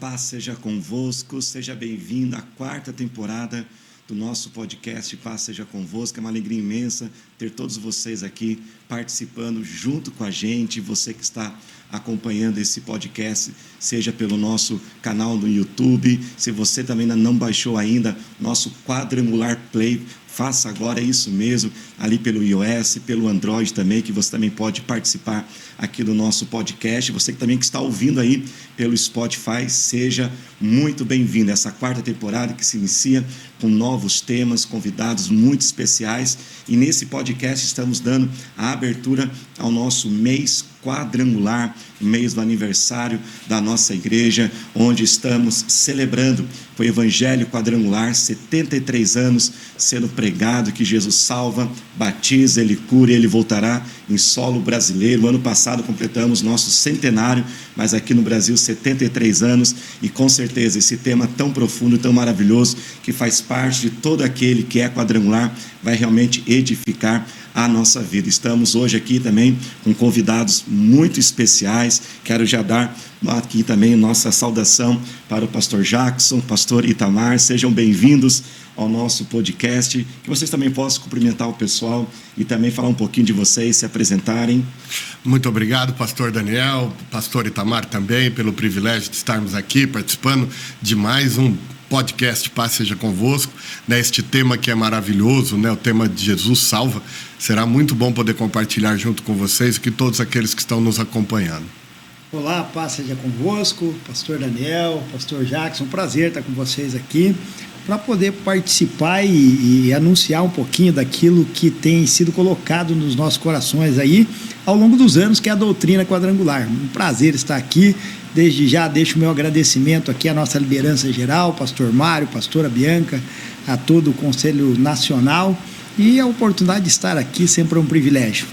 paz seja convosco, seja bem-vindo à 4ª temporada do nosso podcast Paz Seja Convosco. É uma alegria imensa ter todos vocês aqui participando junto com a gente, você que está acompanhando esse podcast, seja pelo nosso canal no YouTube, se você também não baixou ainda nosso Quadrangular Play, faça agora, é isso mesmo, ali pelo iOS, pelo Android também, que você também pode participar aqui do nosso podcast. Você que também que está ouvindo aí pelo Spotify, seja muito bem-vindo. Essa 4ª temporada que se inicia com novos temas, convidados muito especiais. E nesse podcast estamos dando a abertura ao nosso mês quadrangular, o mês do aniversário da nossa igreja, onde estamos celebrando o Evangelho quadrangular, 73 anos sendo pregado, que Jesus salva, batiza, Ele cura e Ele voltará em solo brasileiro. Ano passado completamos nosso centenário, mas aqui no Brasil 73 anos, e com certeza esse tema tão profundo, tão maravilhoso, que faz parte de todo aquele que é quadrangular, vai realmente edificar a nossa vida. Estamos hoje aqui também com convidados muito especiais. Quero já dar aqui também nossa saudação para o pastor Jackson, pastor Itamar. Sejam bem-vindos ao nosso podcast. Que vocês também possam cumprimentar o pessoal e também falar um pouquinho de vocês, se apresentarem. Muito obrigado, pastor Daniel, pastor Itamar também, pelo privilégio de estarmos aqui participando de mais um podcast Paz Seja Convosco, né? Este tema que é maravilhoso, né? O tema de Jesus salva. Será muito bom poder compartilhar junto com vocês e que todos aqueles que estão nos acompanhando. Olá, Paz Seja Convosco, pastor Daniel, pastor Jackson, prazer estar com vocês aqui para poder participar e anunciar um pouquinho daquilo que tem sido colocado nos nossos corações aí ao longo dos anos, que é a doutrina quadrangular. Um prazer estar aqui. Desde já deixo o meu agradecimento aqui à nossa liderança geral, pastor Mário, pastora Bianca, a todo o Conselho Nacional, e a oportunidade de estar aqui sempre é um privilégio.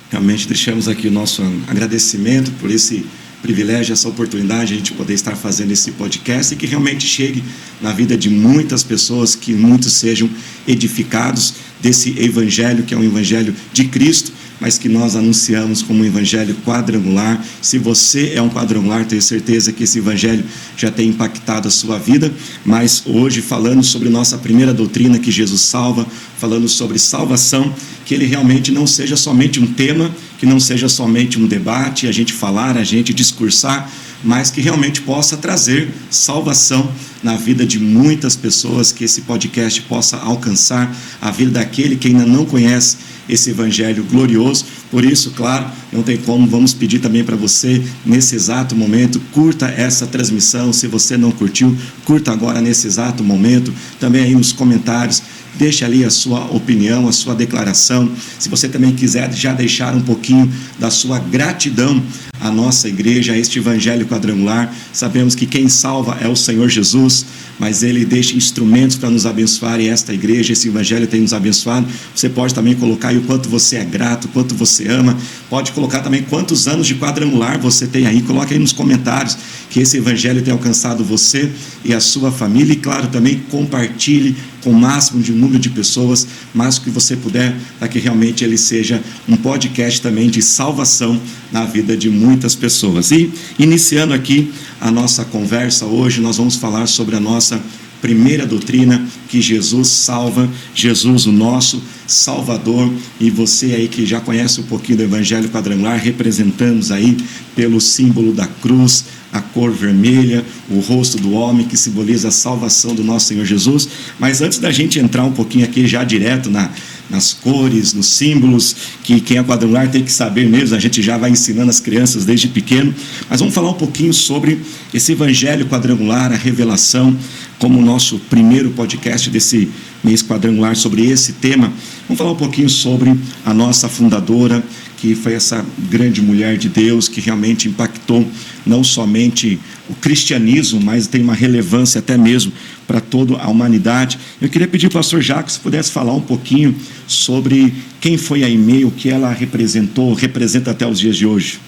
Realmente deixamos aqui o nosso agradecimento por esse privilégio, essa oportunidade de a gente poder estar fazendo esse podcast e que realmente chegue na vida de muitas pessoas, que muitos sejam edificados desse evangelho, que é um evangelho de Cristo, mas que nós anunciamos como um evangelho quadrangular. Se você é um quadrangular, tenho certeza que esse evangelho já tem impactado a sua vida, mas hoje falando sobre nossa primeira doutrina, que Jesus salva, falando sobre salvação, que ele realmente não seja somente um tema, que não seja somente um debate, a gente falar, a gente discursar, mas que realmente possa trazer salvação na vida de muitas pessoas, que esse podcast possa alcançar a vida daquele que ainda não conhece esse evangelho glorioso. Por isso, claro, não tem como, vamos pedir também para você, nesse exato momento, curta essa transmissão. Se você não curtiu, curta agora nesse exato momento, também aí nos comentários, deixe ali a sua opinião, a sua declaração. Se você também quiser já deixar um pouquinho da sua gratidão à nossa igreja, a este evangelho quadrangular. Sabemos que quem salva é o Senhor Jesus, mas ele deixa instrumentos para nos abençoar, e esta igreja, esse evangelho tem nos abençoado. Você pode também colocar aí o quanto você é grato, o quanto você ama, pode colocar também quantos anos de quadrangular você tem aí, coloque aí nos comentários que esse evangelho tem alcançado você e a sua família, e claro, também compartilhe com o máximo de número de pessoas, mais que você puder, para que realmente ele seja um podcast também de salvação na vida de muitas pessoas. E iniciando aqui a nossa conversa hoje, nós vamos falar sobre a nossa primeira doutrina, que Jesus salva, Jesus o nosso Salvador. E você aí que já conhece um pouquinho do evangelho quadrangular, representamos aí pelo símbolo da cruz, a cor vermelha, o rosto do homem, que simboliza a salvação do nosso Senhor Jesus. Mas antes da gente entrar um pouquinho aqui já direto nas cores, nos símbolos, que quem é quadrangular tem que saber mesmo, a gente já vai ensinando as crianças desde pequeno, mas vamos falar um pouquinho sobre esse evangelho quadrangular, a revelação, como o nosso primeiro podcast desse mês quadrangular sobre esse tema. Vamos falar um pouquinho sobre a nossa fundadora, que foi essa grande mulher de Deus, que realmente impactou não somente o cristianismo, mas tem uma relevância até mesmo para toda a humanidade. Eu queria pedir ao pastor Jacques se pudesse falar um pouquinho sobre quem foi a Aimee, o que ela representa até os dias de hoje.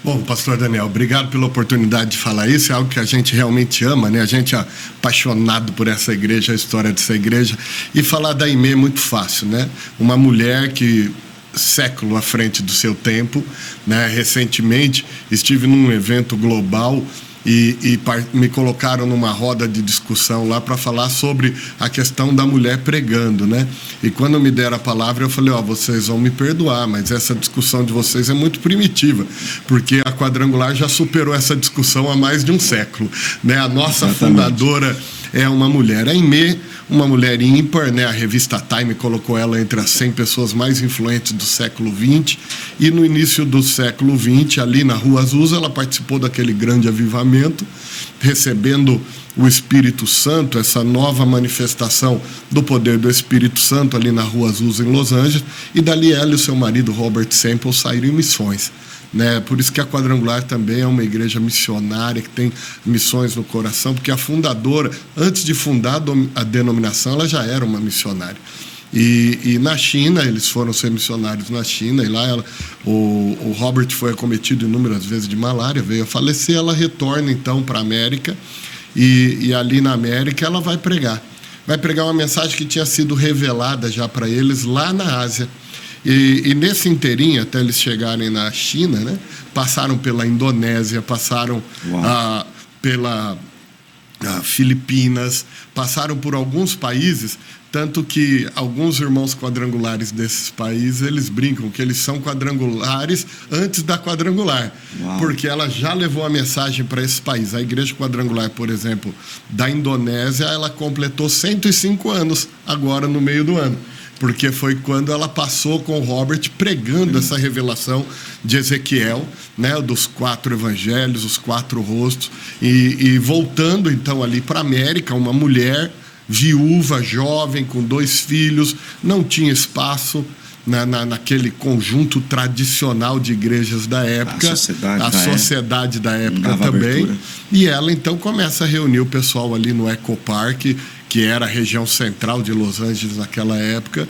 Bom, pastor Daniel, obrigado pela oportunidade de falar isso. É algo que a gente realmente ama, né? A gente é apaixonado por essa igreja, a história dessa igreja. E falar da Aimee é muito fácil, né? Uma mulher que século à frente do seu tempo, né? Recentemente estive num evento global me colocaram numa roda de discussão lá para falar sobre a questão da mulher pregando, né? E quando me deram a palavra, eu falei, vocês vão me perdoar, mas essa discussão de vocês é muito primitiva, porque a Quadrangular já superou essa discussão há mais de um século, né? A nossa fundadora é uma mulher, a Aimee, uma mulher ímpar, né? A revista Time colocou ela entre as 100 pessoas mais influentes do século XX, e no início do século XX, ali na Rua Azusa, ela participou daquele grande avivamento, recebendo o Espírito Santo, essa nova manifestação do poder do Espírito Santo ali na Rua Azusa, em Los Angeles, e dali ela e o seu marido Robert Semple saíram em missões. Né? Por isso que a Quadrangular também é uma igreja missionária, que tem missões no coração, porque a fundadora, antes de fundar a denominação, ela já era uma missionária. E na China, eles foram ser missionários na China, e lá o Robert foi acometido inúmeras vezes de malária, veio a falecer, ela retorna então para a América, e ali na América ela vai pregar uma mensagem que tinha sido revelada já para eles lá na Ásia. E nesse inteirinho, até eles chegarem na China, né, passaram pela Indonésia, passaram pela Filipinas, passaram por alguns países, tanto que alguns irmãos quadrangulares desses países, eles brincam que eles são quadrangulares antes da Quadrangular, porque ela já levou a mensagem para esses países. A Igreja Quadrangular, por exemplo, da Indonésia, ela completou 105 anos agora no meio do ano, porque foi quando ela passou com o Robert pregando essa revelação de Ezequiel, né, dos 4 evangelhos, os 4 rostos, e voltando então ali para a América, uma mulher viúva, jovem, com 2 filhos, não tinha espaço naquele conjunto tradicional de igrejas da época, a sociedade da época também, abertura. E ela então começa a reunir o pessoal ali no Echo Park, que era a região central de Los Angeles naquela época,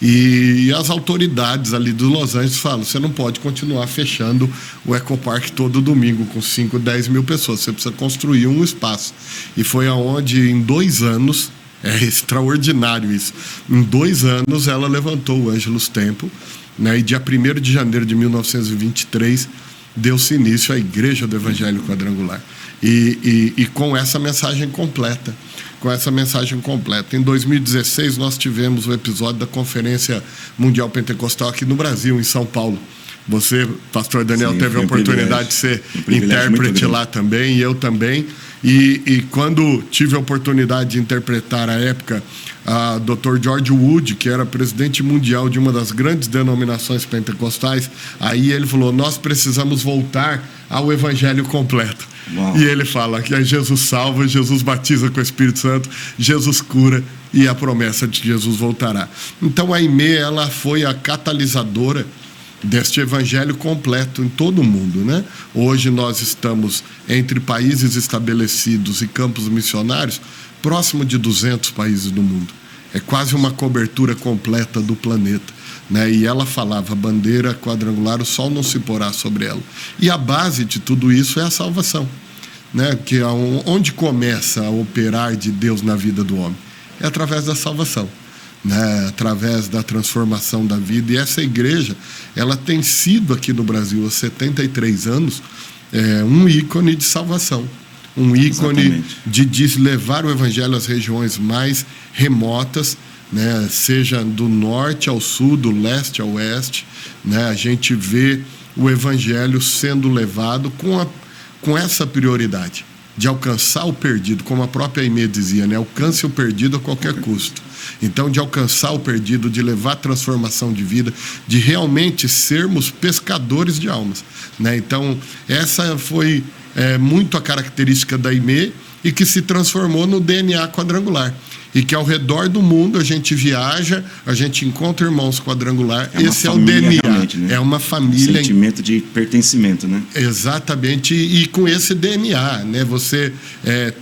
e as autoridades ali de Los Angeles falam, você não pode continuar fechando o Echo Park todo domingo com 5, 10 mil pessoas, você precisa construir um espaço. E foi aonde em 2 anos, é extraordinário isso, em 2 anos ela levantou o Angelus Temple, né, e dia 1º de janeiro de 1923 deu-se início à Igreja do Evangelho Quadrangular, e com essa mensagem completa. Em 2016, nós tivemos o episódio da Conferência Mundial Pentecostal aqui no Brasil, em São Paulo. Você, pastor Daniel, teve a oportunidade de ser intérprete lá também, e eu também. E quando tive a oportunidade de interpretar à época a Dr. George Wood, que era presidente mundial de uma das grandes denominações pentecostais, aí ele falou, nós precisamos voltar ao evangelho completo. Uau. E ele fala que Jesus salva, Jesus batiza com o Espírito Santo, Jesus cura, e a promessa de que Jesus voltará. Então a Aimee, ela foi a catalisadora deste evangelho completo em todo o mundo, né? Hoje nós estamos entre países estabelecidos e campos missionários, próximo de 200 países do mundo. É quase uma cobertura completa do planeta, né? E ela falava, bandeira quadrangular, o sol não se porá sobre ela. E a base de tudo isso é a salvação, né? Que onde começa a operar de Deus na vida do homem? É através da salvação, né? Através da transformação da vida. E essa igreja, ela tem sido aqui no Brasil há 73 anos um ícone de salvação, um ícone de levar o evangelho às regiões mais remotas, né? Seja do norte ao sul, do leste ao oeste, né? A gente vê o evangelho sendo levado com essa prioridade de alcançar o perdido, como a própria Aimee dizia, né? Alcance o perdido a qualquer custo. Então, de alcançar o perdido, de levar transformação de vida, de realmente sermos pescadores de almas, né? Então, essa foi muito a característica da Aimee, e que se transformou no DNA quadrangular. E que ao redor do mundo a gente viaja, a gente encontra irmãos quadrangular. Esse é o DNA, né? É uma família. Um sentimento de pertencimento, né? Exatamente, e com esse DNA, né? Você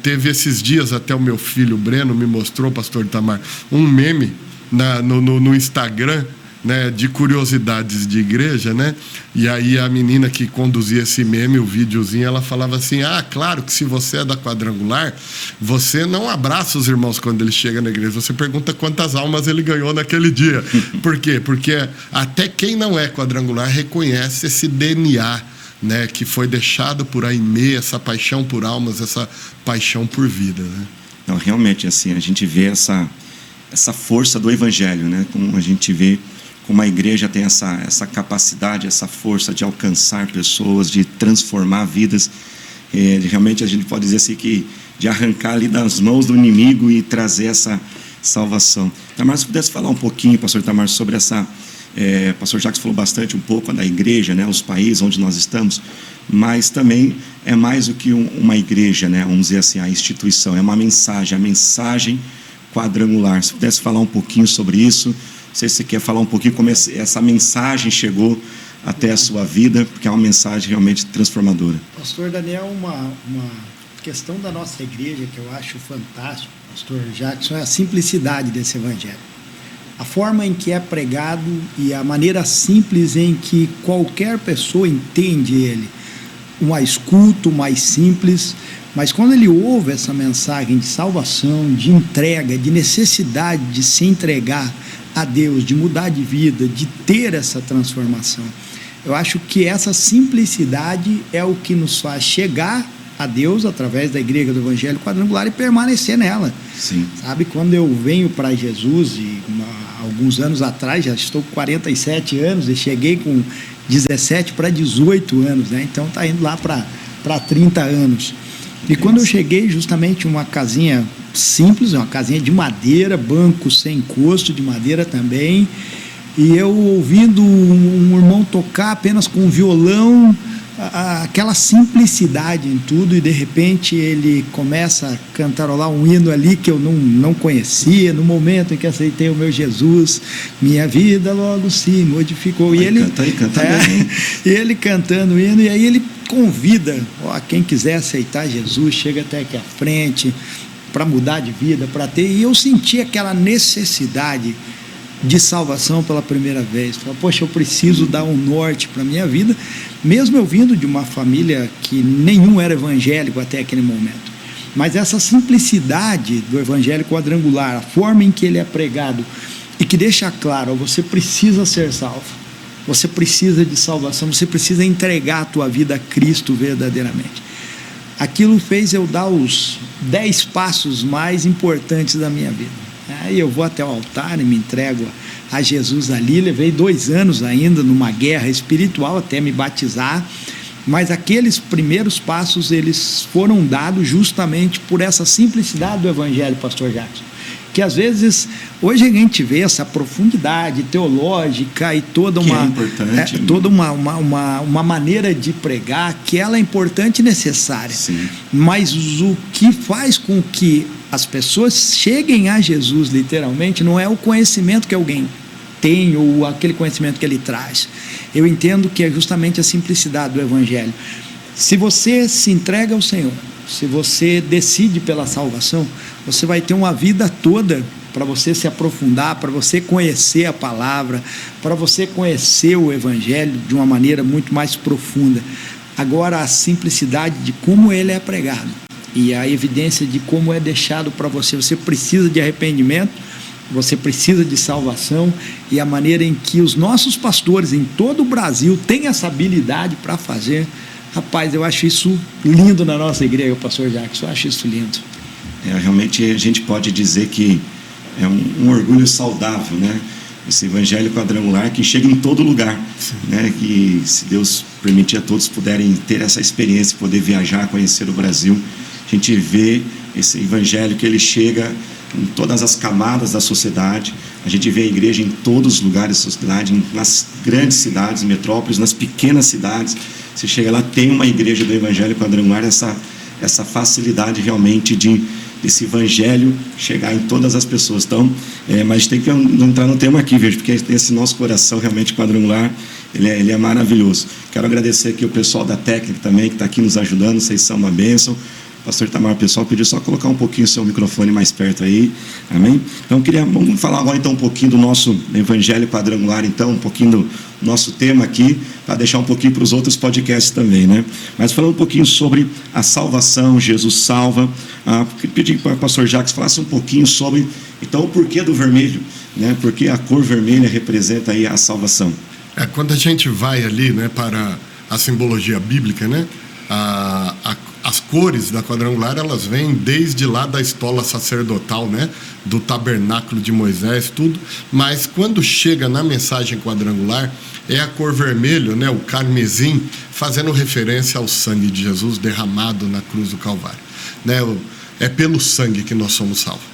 teve esses dias, até o meu filho Breno me mostrou, pastor Itamar, um meme no Instagram, né, de curiosidades de igreja, né? E aí a menina que conduzia esse meme, o videozinho, ela falava assim, claro que se você é da quadrangular, você não abraça os irmãos quando ele chega na igreja, você pergunta quantas almas ele ganhou naquele dia. Por quê? Porque até quem não é quadrangular reconhece esse DNA, né, que foi deixado por Aimee, essa paixão por almas, essa paixão por vida, né? Não, realmente, assim, a gente vê essa força do Evangelho, né? Como a gente vê como a igreja tem essa capacidade, essa força de alcançar pessoas, de transformar vidas. Realmente a gente pode dizer assim que de arrancar ali das mãos do inimigo e trazer essa salvação. Itamar, se pudesse falar um pouquinho, pastor Itamar, sobre essa... pastor Jacques falou bastante um pouco da igreja, né, os países onde nós estamos, mas também é mais do que uma igreja, né, vamos dizer assim, a instituição, é uma mensagem, a mensagem quadrangular. Se pudesse falar um pouquinho sobre isso, não sei se você quer falar um pouquinho como essa mensagem chegou até a sua vida, porque é uma mensagem realmente transformadora. Pastor Daniel, uma questão da nossa igreja que eu acho fantástico, pastor Jackson, é a simplicidade desse evangelho. A forma em que é pregado e a maneira simples em que qualquer pessoa entende ele. O mais culto, o mais simples, mas quando ele ouve essa mensagem de salvação, de entrega, de necessidade de se entregar a Deus, de mudar de vida, de ter essa transformação, eu acho que essa simplicidade é o que nos faz chegar a Deus através da igreja do Evangelho Quadrangular e permanecer nela. Sim. Sabe, quando eu venho para Jesus, alguns anos atrás, já estou com 47 anos e cheguei com 17 para 18 anos, né? Então está indo lá para 30 anos. E quando eu cheguei, justamente uma casinha simples, uma casinha de madeira, banco sem encosto, de madeira também, e eu ouvindo um irmão tocar apenas com violão, aquela simplicidade em tudo, e de repente ele começa a cantarolar um hino ali que eu não conhecia. No momento em que aceitei o meu Jesus, minha vida logo se modificou. E ele cantando o hino, e aí ele convida, quem quiser aceitar Jesus, chega até aqui à frente para mudar de vida, para ter. E eu senti aquela necessidade de salvação pela primeira vez. Falei, poxa, eu preciso dar um norte para a minha vida, mesmo eu vindo de uma família que nenhum era evangélico até aquele momento. Mas essa simplicidade do evangelho quadrangular, a forma em que ele é pregado e que deixa claro, você precisa ser salvo, você precisa de salvação, você precisa entregar a tua vida a Cristo verdadeiramente. Aquilo fez eu dar os 10 passos mais importantes da minha vida. Aí eu vou até o altar e me entrego a Jesus ali. Levei 2 anos ainda numa guerra espiritual até me batizar, mas aqueles primeiros passos eles foram dados justamente por essa simplicidade do evangelho, pastor Jackson, que às vezes hoje a gente vê essa profundidade teológica e toda uma maneira de pregar que ela é importante e necessária. Sim. Mas o que faz com que as pessoas cheguem a Jesus literalmente não é o conhecimento que alguém tem ou aquele conhecimento que ele traz. Eu entendo que é justamente a simplicidade do evangelho. Se você se entrega ao Senhor, se você decide pela salvação, você vai ter uma vida toda para você se aprofundar, para você conhecer a palavra, para você conhecer o evangelho de uma maneira muito mais profunda. Agora, a simplicidade de como ele é pregado e a evidência de como é deixado para você. Você precisa de arrependimento, você precisa de salvação, e a maneira em que os nossos pastores em todo o Brasil têm essa habilidade para fazer. Rapaz, eu acho isso lindo na nossa igreja, pastor Jackson, eu acho isso lindo. Realmente a gente pode dizer que é um orgulho saudável, né? Esse evangelho quadrangular que chega em todo lugar, né? Que se Deus permitir a todos puderem ter essa experiência, poder viajar, conhecer o Brasil, a gente vê esse evangelho que ele chega em todas as camadas da sociedade. A gente vê a igreja em todos os lugares da sociedade, nas grandes cidades, metrópoles, nas pequenas cidades. Você chega lá, tem uma igreja do evangelho quadrangular, essa facilidade realmente desse evangelho chegar em todas as pessoas. Então, mas a gente tem que entrar no tema aqui, veja, porque esse nosso coração realmente quadrangular, ele é maravilhoso. Quero agradecer aqui o pessoal da técnica também, que está aqui nos ajudando, vocês são uma bênção. Pastor Itamar, o pessoal pediu só colocar um pouquinho o seu microfone mais perto aí, amém? Então, vamos falar agora então um pouquinho do nosso evangelho quadrangular, então, um pouquinho do nosso tema aqui, para deixar um pouquinho para os outros podcasts também, né? Mas falando um pouquinho sobre a salvação, Jesus salva, pedi para o pastor Jacques falasse um pouquinho sobre, então, o porquê do vermelho, né? Porque a cor vermelha representa aí a salvação. Quando a gente vai ali, né, para a simbologia bíblica, né? As cores da quadrangular, elas vêm desde lá da estola sacerdotal, né? Do tabernáculo de Moisés, tudo. Mas quando chega na mensagem quadrangular, é a cor vermelha, né? O carmesim, fazendo referência ao sangue de Jesus derramado na cruz do Calvário, né? É pelo sangue que nós somos salvos.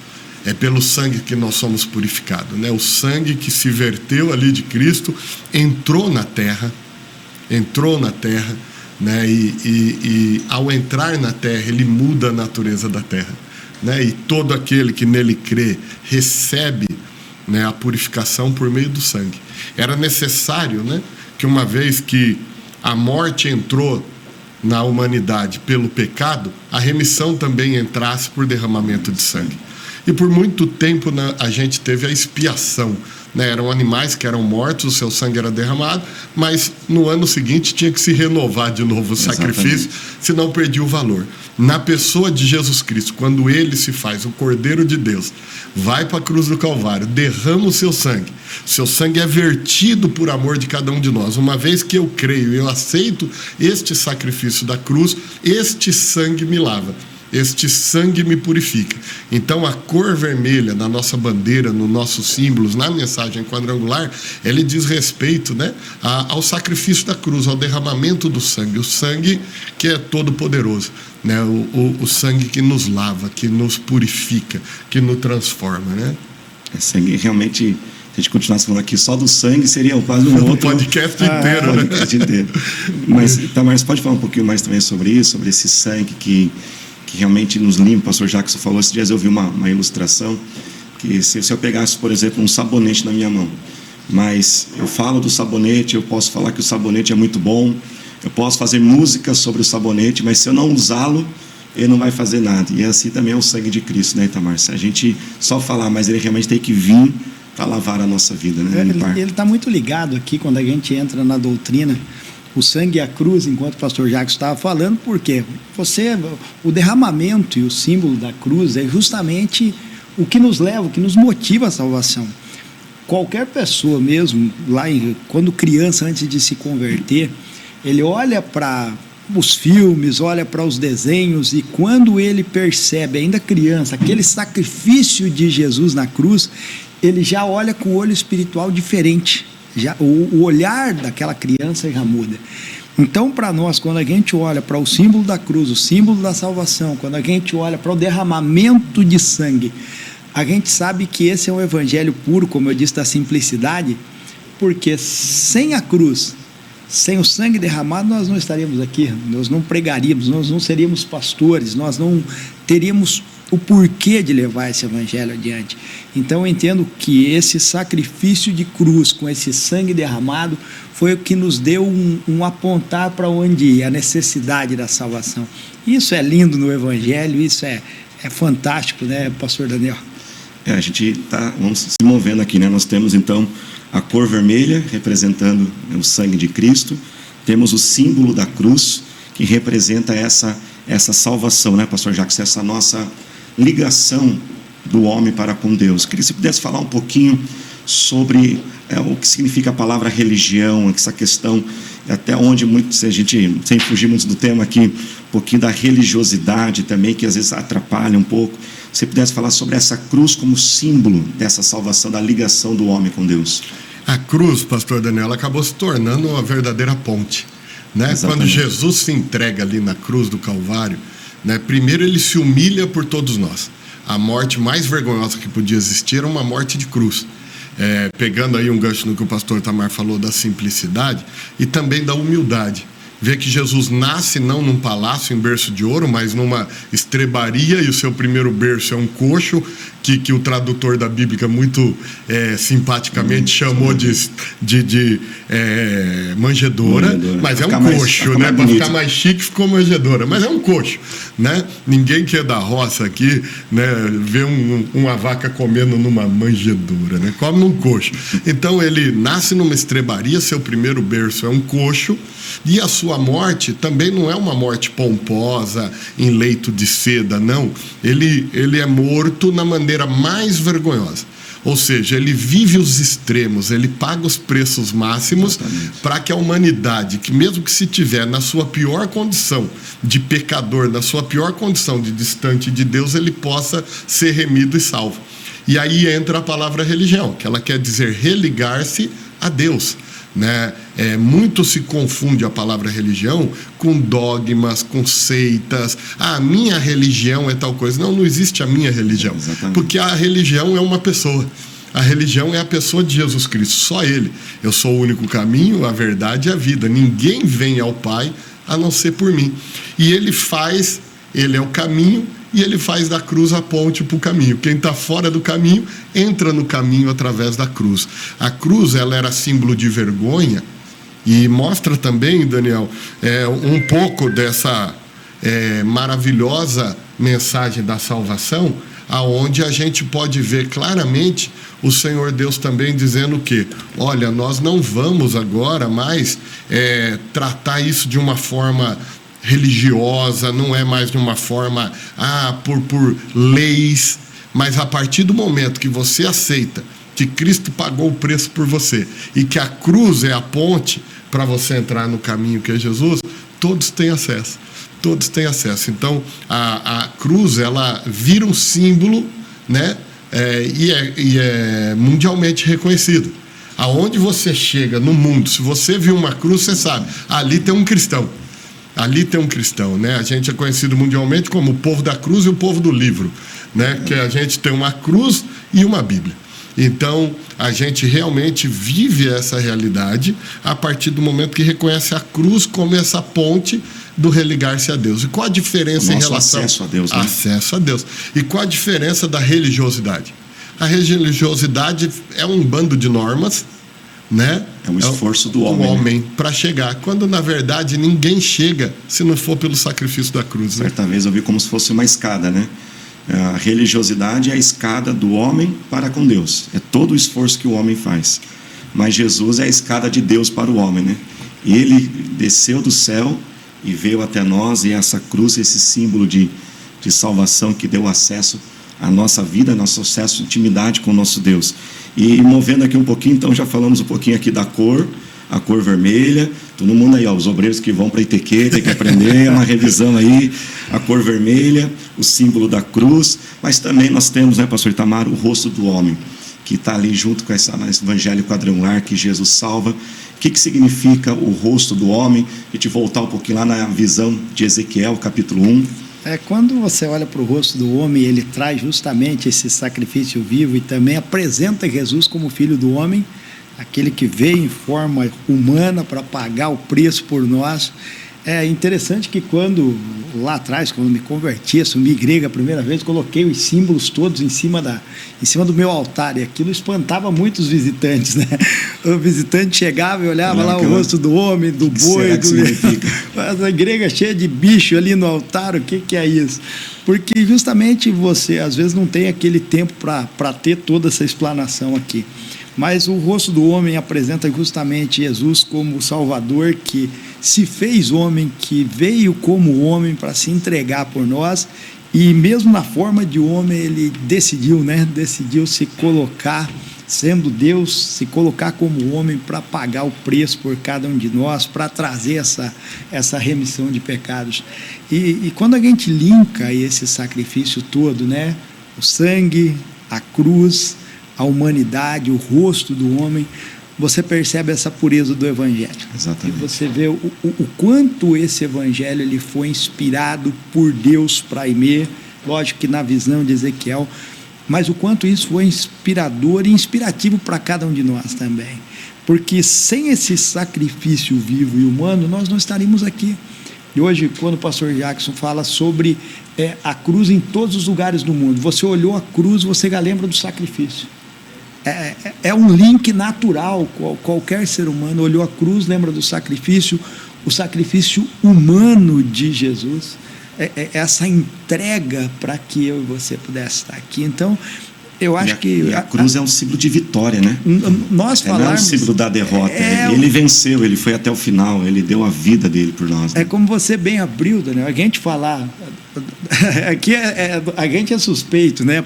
É pelo sangue que nós somos purificados, né? O sangue que se verteu ali de Cristo entrou na terra, né? E ao entrar na terra, ele muda a natureza da terra, né? E todo aquele que nele crê recebe, né, a purificação por meio do sangue. Era necessário, né, que uma vez que a morte entrou na humanidade pelo pecado, a remissão também entrasse por derramamento de sangue. E por muito tempo, né, a gente teve a expiação, né? Eram animais que eram mortos, o seu sangue era derramado, mas no ano seguinte tinha que se renovar de novo o sacrifício, senão perdia o valor. Na pessoa de Jesus Cristo, quando ele se faz o Cordeiro de Deus, vai para a cruz do Calvário, derrama o seu sangue é vertido por amor de cada um de nós. Uma vez que eu creio, eu aceito este sacrifício da cruz, este sangue me lava. Este sangue me purifica. Então a cor vermelha na nossa bandeira, nos nossos símbolos, na mensagem quadrangular, ele diz respeito, né, ao sacrifício da cruz, ao derramamento do sangue, o sangue que é todo poderoso, né, o sangue que nos lava, que nos purifica, que nos transforma, né? É sangue realmente. Se a gente continuasse falando aqui só do sangue, seria quase um outro podcast inteiro, né? Podcast inteiro. Mas, Tamar, você pode falar um pouquinho mais também sobre isso, sobre esse sangue que realmente nos limpa? O pastor Jackson falou, esses dias eu vi uma ilustração, que se eu pegasse, por exemplo, um sabonete na minha mão, mas eu falo do sabonete, eu posso falar que o sabonete é muito bom, eu posso fazer música sobre o sabonete, mas se eu não usá-lo, ele não vai fazer nada. E assim também é o sangue de Cristo, né, Itamar? Se a gente só falar, mas ele realmente tem que vir para lavar a nossa vida, né? Ele está muito ligado aqui quando a gente entra na doutrina, o sangue e a cruz, enquanto o pastor Jacques estava falando, porque o derramamento e o símbolo da cruz é justamente o que nos leva, o que nos motiva à salvação. Qualquer pessoa mesmo, quando criança, antes de se converter, ele olha para os filmes, olha para os desenhos, e quando ele percebe, ainda criança, aquele sacrifício de Jesus na cruz, ele já olha com o olho espiritual diferente. O olhar daquela criança já muda. Então, para nós, quando a gente olha para o símbolo da cruz, o símbolo da salvação, quando a gente olha para o derramamento de sangue, a gente sabe que esse é um evangelho puro, como eu disse, da simplicidade, porque sem a cruz, sem o sangue derramado, nós não estaríamos aqui, nós não pregaríamos, nós não seríamos pastores, nós não teríamos o porquê de levar esse evangelho adiante. Então eu entendo que esse sacrifício de cruz com esse sangue derramado foi o que nos deu um apontar para onde ir, a necessidade da salvação. Isso é lindo no evangelho, isso é fantástico, né, pastor Daniel? A gente vamos se movendo aqui, né? Nós temos então a cor vermelha representando o sangue de Cristo, temos o símbolo da cruz que representa essa salvação, né, pastor Jacques, essa nossa ligação do homem para com Deus. Queria que você pudesse falar um pouquinho sobre o que significa a palavra religião, essa questão, até onde a gente, sem fugir muito do tema aqui, um pouquinho da religiosidade também, que às vezes atrapalha um pouco. Se você pudesse falar sobre essa cruz como símbolo dessa salvação, da ligação do homem com Deus. A cruz, pastor Daniel, acabou se tornando uma verdadeira ponte, né? Quando Jesus se entrega ali na cruz do Calvário, né, primeiro ele se humilha por todos nós. A morte mais vergonhosa que podia existir era uma morte de cruz. Pegando aí um gancho no que o pastor Tamar falou da simplicidade e também da humildade. Vê que Jesus nasce não num palácio em berço de ouro, mas numa estrebaria, e o seu primeiro berço é um coxo, que o tradutor da Bíblia muito simpaticamente chamou de manjedoura, mas é um coxo, né? Para ficar mais chique ficou manjedoura, mas é um coxo, né? Ninguém que é da roça aqui, né, vê uma vaca comendo numa manjedoura, né? Come num coxo. Então ele nasce numa estrebaria, seu primeiro berço é um coxo, e a sua morte também não é uma morte pomposa, em leito de seda, não. Ele é morto na maneira mais vergonhosa. Ou seja, ele vive os extremos, ele paga os preços máximos para que a humanidade, que mesmo que se tiver na sua pior condição de pecador, na sua pior condição de distante de Deus, ele possa ser remido e salvo. E aí entra a palavra religião, que ela quer dizer religar-se a Deus, né? Muito se confunde a palavra religião com dogmas, com seitas. A minha religião é tal coisa. Não existe a minha religião. Exatamente. Porque a religião é uma pessoa. A religião é a pessoa de Jesus Cristo, só Ele. Eu sou o único caminho, a verdade e a vida. Ninguém vem ao Pai a não ser por mim. E Ele é o caminho, e ele faz da cruz a ponte para o caminho. Quem está fora do caminho, entra no caminho através da cruz. A cruz, ela era símbolo de vergonha, e mostra também, Daniel, um pouco dessa maravilhosa mensagem da salvação, aonde a gente pode ver claramente o Senhor Deus também dizendo que, olha, nós não vamos agora mais tratar isso de uma forma religiosa, não é mais de uma forma por leis, mas a partir do momento que você aceita que Cristo pagou o preço por você e que a cruz é a ponte para você entrar no caminho que é Jesus, todos têm acesso. Todos têm acesso. Então, a cruz, ela vira um símbolo, né? E é mundialmente reconhecido. Aonde você chega no mundo, se você viu uma cruz, você sabe, ali tem um cristão. Ali tem um cristão, né? A gente é conhecido mundialmente como o povo da cruz e o povo do livro, né? Que a gente tem uma cruz e uma Bíblia. Então, a gente realmente vive essa realidade a partir do momento que reconhece a cruz como essa ponte do religar-se a Deus. E qual a diferença em relação... acesso a Deus, né? Acesso a Deus. E qual a diferença da religiosidade? A religiosidade é um bando de normas, né? É um esforço do homem, para chegar, quando na verdade ninguém chega se não for pelo sacrifício da cruz, né? Certa vez eu vi como se fosse uma escada, né? A religiosidade é a escada do homem para com Deus, é todo o esforço que o homem faz, mas Jesus é a escada de Deus para o homem, né? Ele desceu do céu e veio até nós, e essa cruz, esse símbolo de salvação que deu acesso à nossa vida, nosso acesso à intimidade com o nosso Deus. E movendo aqui um pouquinho, então já falamos um pouquinho aqui da cor, a cor vermelha. Todo mundo aí, os obreiros que vão para a ITQ, tem que aprender, uma revisão aí, a cor vermelha, o símbolo da cruz, mas também nós temos, né, pastor Itamar, o rosto do homem, que está ali junto com esse evangelho quadrangular que Jesus salva. O que significa o rosto do homem? A gente voltar um pouquinho lá na visão de Ezequiel, capítulo 1. Quando você olha para o rosto do homem, ele traz justamente esse sacrifício vivo e também apresenta Jesus como filho do homem, aquele que veio em forma humana para pagar o preço por nós. É interessante que quando, lá atrás, quando me converti, assumi igreja a primeira vez, coloquei os símbolos todos em cima do meu altar, e aquilo espantava muito os visitantes, né? O visitante chegava e olhava lá o rosto do homem, do boi, essa igreja cheia de bicho ali no altar, o que é isso? Porque justamente você, às vezes, não tem aquele tempo para ter toda essa explanação aqui. Mas o rosto do homem apresenta justamente Jesus como o Salvador que se fez homem, que veio como homem para se entregar por nós, e mesmo na forma de homem ele decidiu se colocar, sendo Deus, se colocar como homem para pagar o preço por cada um de nós, para trazer essa remissão de pecados. E quando a gente linka esse sacrifício todo, né, o sangue, a cruz, a humanidade, o rosto do homem, você percebe essa pureza do Evangelho. Exatamente. E você vê o quanto esse Evangelho ele foi inspirado por Deus para Aimee, lógico que na visão de Ezequiel, mas o quanto isso foi inspirador e inspirativo para cada um de nós também. Porque sem esse sacrifício vivo e humano, nós não estaríamos aqui. E hoje, quando o pastor Jackson fala sobre a cruz em todos os lugares do mundo, você olhou a cruz, você já lembra do sacrifício. É um link natural, qualquer ser humano olhou a cruz, lembra do sacrifício, o sacrifício humano de Jesus, essa entrega para que eu e você pudesse estar aqui. Então, eu acho que... a cruz é um símbolo de vitória. vitória, né? Nós Não é o falarmos... símbolo da derrota. Ele venceu, ele foi até o final, ele deu a vida dele por nós. Né? É como você bem abriu, Daniel, a gente falar... Aqui a gente é suspeito, né?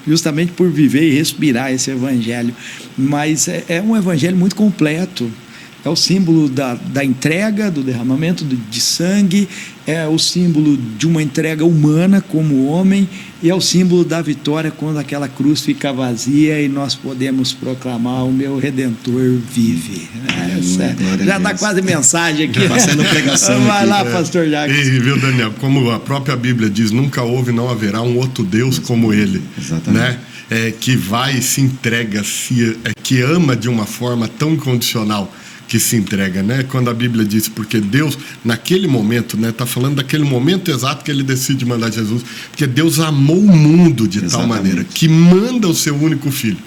Justamente por viver e respirar esse evangelho. Mas é um evangelho muito completo. É o símbolo da entrega, do derramamento de sangue, é o símbolo de uma entrega humana como homem, e é o símbolo da vitória quando aquela cruz fica vazia e nós podemos proclamar: o meu Redentor vive. Já está quase mensagem aqui. Está sendo pregação. Vai lá, pastor Jacques. E viu, Daniel, como a própria Bíblia diz, nunca houve, não haverá um outro Deus como ele. Exatamente. Né? Que vai e se entrega, que ama de uma forma tão incondicional, que se entrega, né? Quando a Bíblia diz, porque Deus, naquele momento, né, está falando daquele momento exato que ele decide mandar Jesus, porque Deus amou o mundo de tal maneira que manda o seu único filho,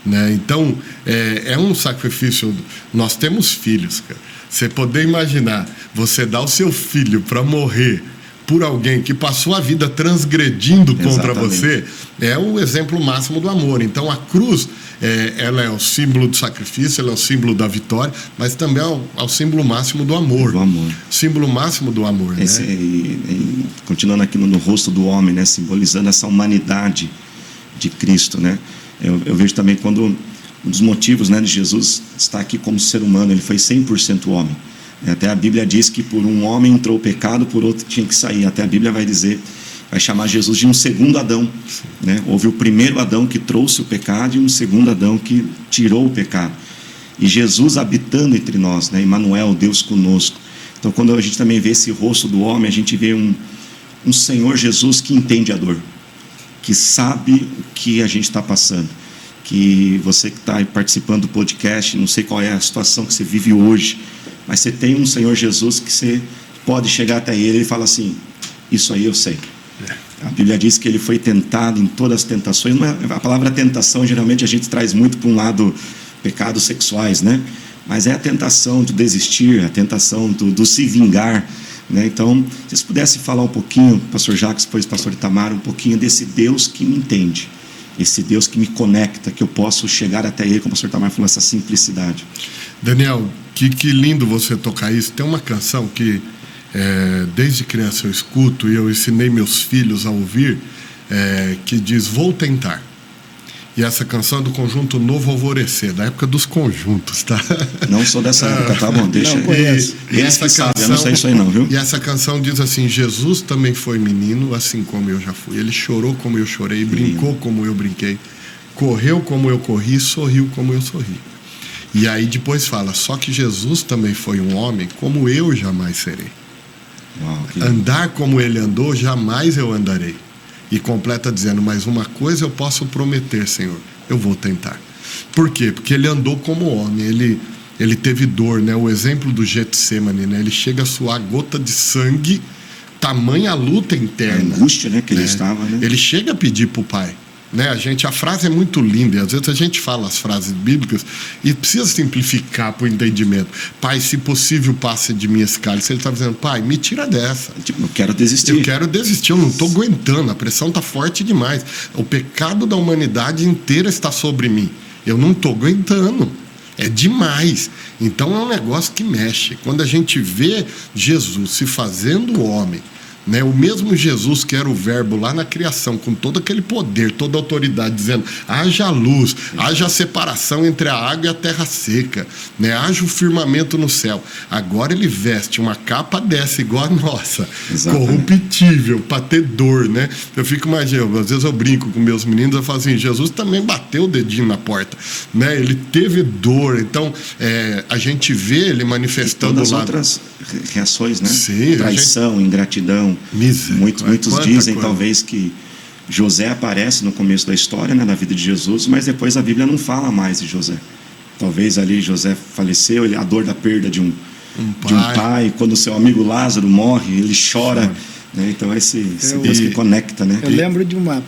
né? Então, é um sacrifício. Nós temos filhos, cara. Você poder imaginar, você dar o seu filho para morrer por alguém que passou a vida transgredindo contra você, é o exemplo máximo do amor. Então, a cruz, ela é o símbolo do sacrifício, ela é o símbolo da vitória, mas também é o símbolo máximo do amor. Do amor. Símbolo máximo do amor, né? Continuando aqui no rosto do homem, né? Simbolizando essa humanidade de Cristo, né? Eu vejo também quando um dos motivos, né, de Jesus estar aqui como ser humano, ele foi 100% homem. Até a Bíblia diz que por um homem entrou o pecado, por outro tinha que sair. Até a Bíblia vai dizer, vai chamar Jesus de um segundo Adão, né? Houve o primeiro Adão que trouxe o pecado e um segundo Adão que tirou o pecado. E Jesus habitando entre nós, né? Emmanuel, Deus conosco. Então, quando a gente também vê esse rosto do homem, a gente vê um Senhor Jesus que entende a dor, que sabe o que a gente está passando. Que você que está participando do podcast, não sei qual é a situação que você vive hoje, mas você tem um Senhor Jesus que você pode chegar até ele e fala assim: isso aí eu sei. A Bíblia diz que ele foi tentado em todas as tentações. A palavra tentação geralmente a gente traz muito para um lado pecados sexuais, né? Mas é a tentação do desistir, a tentação do se vingar, né? Então, se vocês pudessem falar um pouquinho, pastor Jacques, depois pastor Itamar, um pouquinho desse Deus que me entende, esse Deus que me conecta, que eu posso chegar até ele, como o pastor Itamar falou, essa simplicidade. Daniel, que lindo você tocar isso. Tem uma canção que desde criança eu escuto e eu ensinei meus filhos a ouvir, que diz: vou tentar. E essa canção é do conjunto Novo Alvorecer, da época dos conjuntos, tá? Não sou dessa época, tá bom, deixa. Não conheço. E essa canção, eu não sei isso aí não, viu? E essa canção diz assim: Jesus também foi menino, assim como eu já fui. Ele chorou como eu chorei, brincou como eu brinquei, correu como eu corri, sorriu como eu sorri. E aí depois fala: só que Jesus também foi um homem como eu jamais serei. Uau, Andar como ele andou, jamais eu andarei. E completa dizendo: mas uma coisa eu posso prometer, Senhor, eu vou tentar. Por quê? Porque ele andou como homem, ele teve dor, né? O exemplo do Getsemane, né? Ele chega a suar gota de sangue, tamanha luta interna. A angústia, né, que ele estava, né? Ele chega a pedir para o Pai, né? A frase é muito linda, e às vezes a gente fala as frases bíblicas e precisa simplificar para o entendimento. Pai, se possível, passe de mim esse cálice. Ele está dizendo: Pai, me tira dessa. Tipo, eu quero desistir. Eu não estou aguentando, a pressão está forte demais. O pecado da humanidade inteira está sobre mim. Eu não estou aguentando. É demais. Então é um negócio que mexe. Quando a gente vê Jesus se fazendo homem, né? O mesmo Jesus que era o verbo lá na criação, com todo aquele poder, toda a autoridade, dizendo: haja luz, haja separação entre a água e a terra seca, né? Haja o firmamento no céu. Agora ele veste uma capa dessa igual a nossa, corruptível, para ter dor, né? Eu fico imaginando, às vezes eu brinco com meus meninos, eu falo assim: Jesus também bateu o dedinho na porta, né? Ele teve dor. Então a gente vê ele manifestando todas as outras reações, né? Sim, traição, ingratidão. Muitos dizem talvez que José aparece no começo da história, né, da vida de Jesus, mas depois a Bíblia não fala mais de José. Talvez ali José faleceu, a dor da perda de um pai, quando o seu amigo Lázaro morre, ele chora, né? Então esse Deus que conecta, né? Eu lembro de uma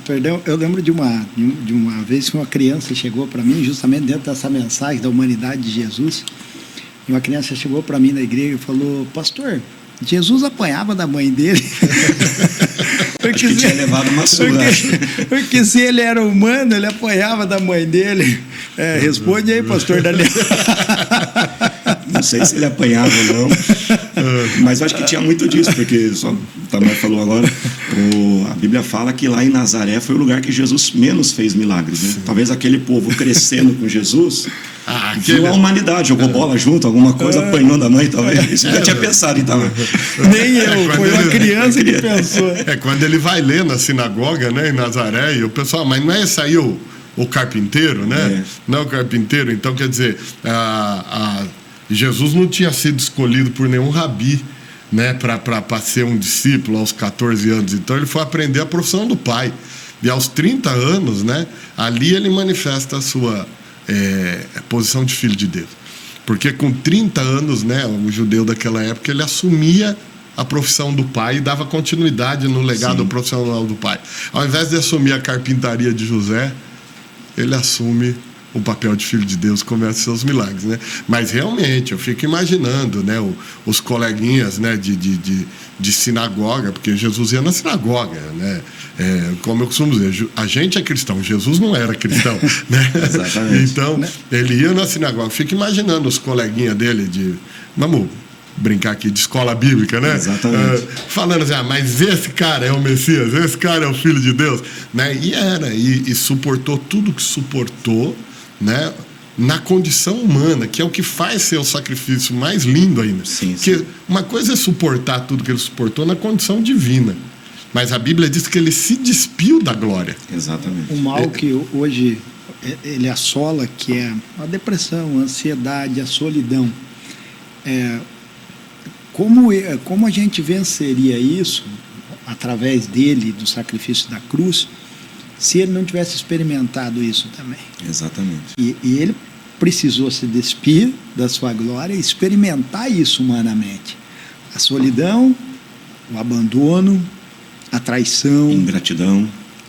vez que uma criança chegou para mim, justamente dentro dessa mensagem da humanidade de Jesus, e uma criança chegou para mim na igreja e falou: pastor, Jesus apanhava da mãe dele. Acho que tinha levado uma surra. Porque se ele era humano, ele apanhava da mãe dele. Responde aí, pastor Daniel. Não sei se ele apanhava ou não, mas acho que tinha muito disso, porque só o Tamar falou agora, a Bíblia fala que lá em Nazaré foi o lugar que Jesus menos fez milagres, né? Talvez aquele povo crescendo com Jesus viu a humanidade, jogou bola junto, alguma coisa, apanhou da mãe, talvez. Isso eu já tinha pensado em Tamar. Nem eu, foi uma criança que pensou. Quando ele vai ler na sinagoga, né, em Nazaré, e o pessoal, mas não é esse aí o carpinteiro, né? Não é o carpinteiro, então quer dizer, Jesus não tinha sido escolhido por nenhum rabi, né, para ser um discípulo aos 14 anos. Então ele foi aprender a profissão do pai. E aos 30 anos, né, ali ele manifesta a sua posição de filho de Deus. Porque com 30 anos, né, o judeu daquela época, ele assumia a profissão do pai e dava continuidade no legado profissional do pai. Ao invés de assumir a carpintaria de José, ele assume o papel de filho de Deus, começa seus milagres, né? Mas realmente, eu fico imaginando, né, os coleguinhas, né, de sinagoga, porque Jesus ia na sinagoga, né? Como eu costumo dizer, a gente é cristão, Jesus não era cristão, né? Exatamente. Então, ele ia na sinagoga. Fico imaginando os coleguinhas dele vamos brincar aqui de escola bíblica, né? Exatamente. Falando assim, mas esse cara é o Messias, esse cara é o Filho de Deus, né? E suportou tudo que suportou, né, na condição humana, que é o que faz ser o sacrifício mais lindo ainda. Porque uma coisa é suportar tudo que ele suportou na condição divina, mas a Bíblia diz que ele se despiu da glória. Exatamente. O mal que hoje ele assola, que é a depressão, a ansiedade, a solidão. Como a gente venceria isso através dele, do sacrifício da cruz, se ele não tivesse experimentado isso também? Exatamente. E ele precisou se despir da sua glória e experimentar isso humanamente. A solidão, o abandono, a traição,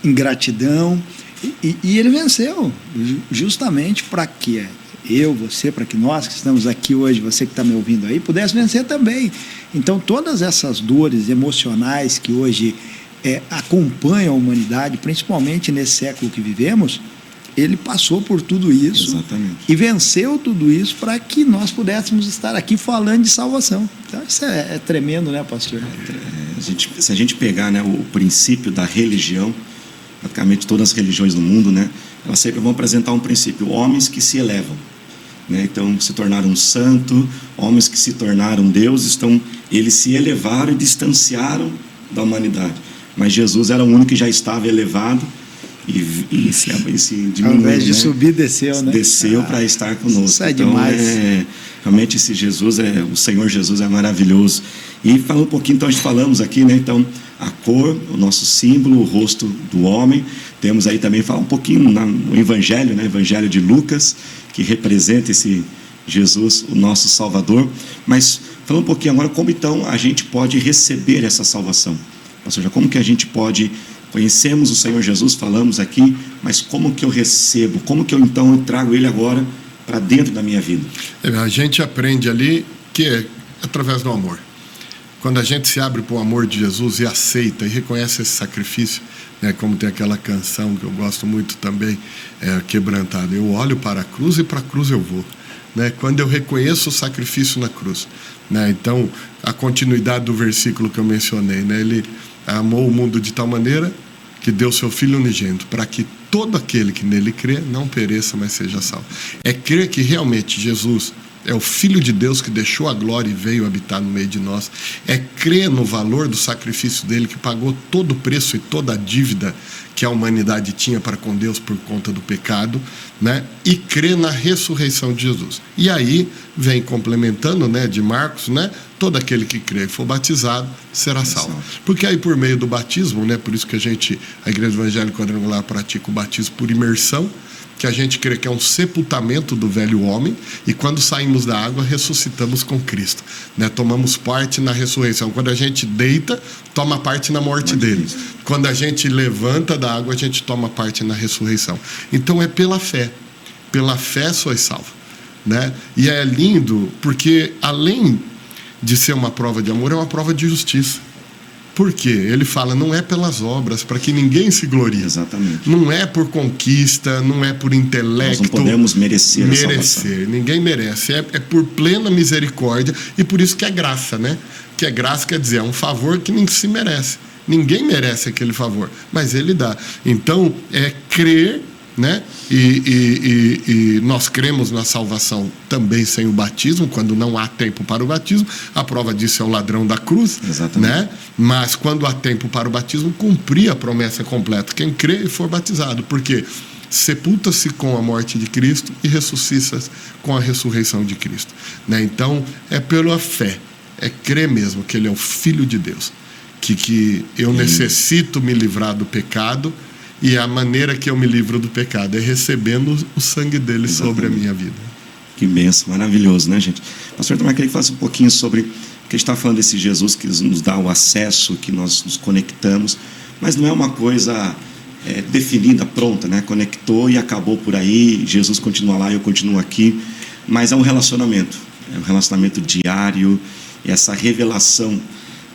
ingratidão. E ele venceu, justamente para que eu, você, para que nós que estamos aqui hoje, você que está me ouvindo aí, pudesse vencer também. Então, todas essas dores emocionais que hoje acompanham a humanidade, principalmente nesse século que vivemos, ele passou por tudo isso. Exatamente. E venceu tudo isso para que nós pudéssemos estar aqui falando de salvação. Então, isso é tremendo, né, pastor? Se a gente pegar, né, o princípio da religião, praticamente todas as religiões do mundo, né, elas sempre vão apresentar um princípio: homens que se elevam, né? Então se tornaram um santo, homens que se tornaram deuses, eles se elevaram e distanciaram da humanidade. Mas Jesus era o único que já estava elevado e se diminuiu. Ao invés de, né, subir, desceu, né? Desceu para estar conosco. Isso é demais. Realmente esse Jesus, o Senhor Jesus é maravilhoso. E falando um pouquinho, então, a gente falamos aqui, né? Então, a cor, o nosso símbolo, o rosto do homem. Temos aí também, falar um pouquinho no Evangelho, né? Evangelho de Lucas, que representa esse Jesus, o nosso Salvador. Mas falando um pouquinho agora, como então a gente pode receber essa salvação? Ou seja, como que a gente pode... Conhecemos o Senhor Jesus, falamos aqui, mas como que eu recebo? Como que eu então trago Ele agora para dentro da minha vida? A gente aprende ali que é através do amor. Quando a gente se abre para o amor de Jesus e aceita e reconhece esse sacrifício, né, como tem aquela canção que eu gosto muito também, Quebrantada. Eu olho para a cruz e para a cruz eu vou. Né? Quando eu reconheço o sacrifício na cruz. Né? Então, a continuidade do versículo que eu mencionei, né? Ele amou o mundo de tal maneira que deu seu Filho unigênito, para que todo aquele que nele crê não pereça, mas seja salvo. É crer que realmente Jesus é o Filho de Deus que deixou a glória e veio habitar no meio de nós. É crer no valor do sacrifício dele, que pagou todo o preço e toda a dívida que a humanidade tinha para com Deus por conta do pecado, né? E crer na ressurreição de Jesus. E aí vem complementando, né, de Marcos, né? Todo aquele que crê e for batizado será salvo. Porque aí por meio do batismo, né? Por isso que a Igreja Evangélica Quadrangular pratica o batismo por imersão, que a gente crê que é um sepultamento do velho homem, e quando saímos da água, ressuscitamos com Cristo, né? Tomamos parte na ressurreição. Quando a gente deita, toma parte na morte dele. Quando a gente levanta da água, a gente toma parte na ressurreição. Então é pela fé sois salvo, né? E é lindo, porque além de ser uma prova de amor, é uma prova de justiça. Por quê? Ele fala, não é pelas obras, para que ninguém se glorie. Exatamente. Não é por conquista, não é por intelecto. Nós não podemos merecer a salvação. Ninguém merece. É por plena misericórdia, e por isso que é graça, né? Que é graça, quer dizer, é um favor que nem se merece. Ninguém merece aquele favor, mas ele dá. Então, é crer, né? E nós cremos na salvação também sem o batismo, quando não há tempo para o batismo. A prova disso é o ladrão da cruz. Exatamente. Né? Mas quando há tempo para o batismo, cumprir a promessa completa. Quem crê e for batizado, porque sepulta-se com a morte de Cristo e ressuscita com a ressurreição de Cristo, né? Então é pela fé, é crer mesmo que ele é o Filho de Deus, que eu necessito me livrar do pecado. E a maneira que eu me livro do pecado é recebendo o sangue dele. Exatamente. Sobre a minha vida. Que bênção, maravilhoso, né, gente? Pastor, também queria que falasse um pouquinho sobre, que a gente está falando desse Jesus que nos dá o acesso, que nós nos conectamos, mas não é uma coisa definida, pronta, né? Conectou e acabou por aí, Jesus continua lá e eu continuo aqui, mas é um relacionamento diário, essa revelação.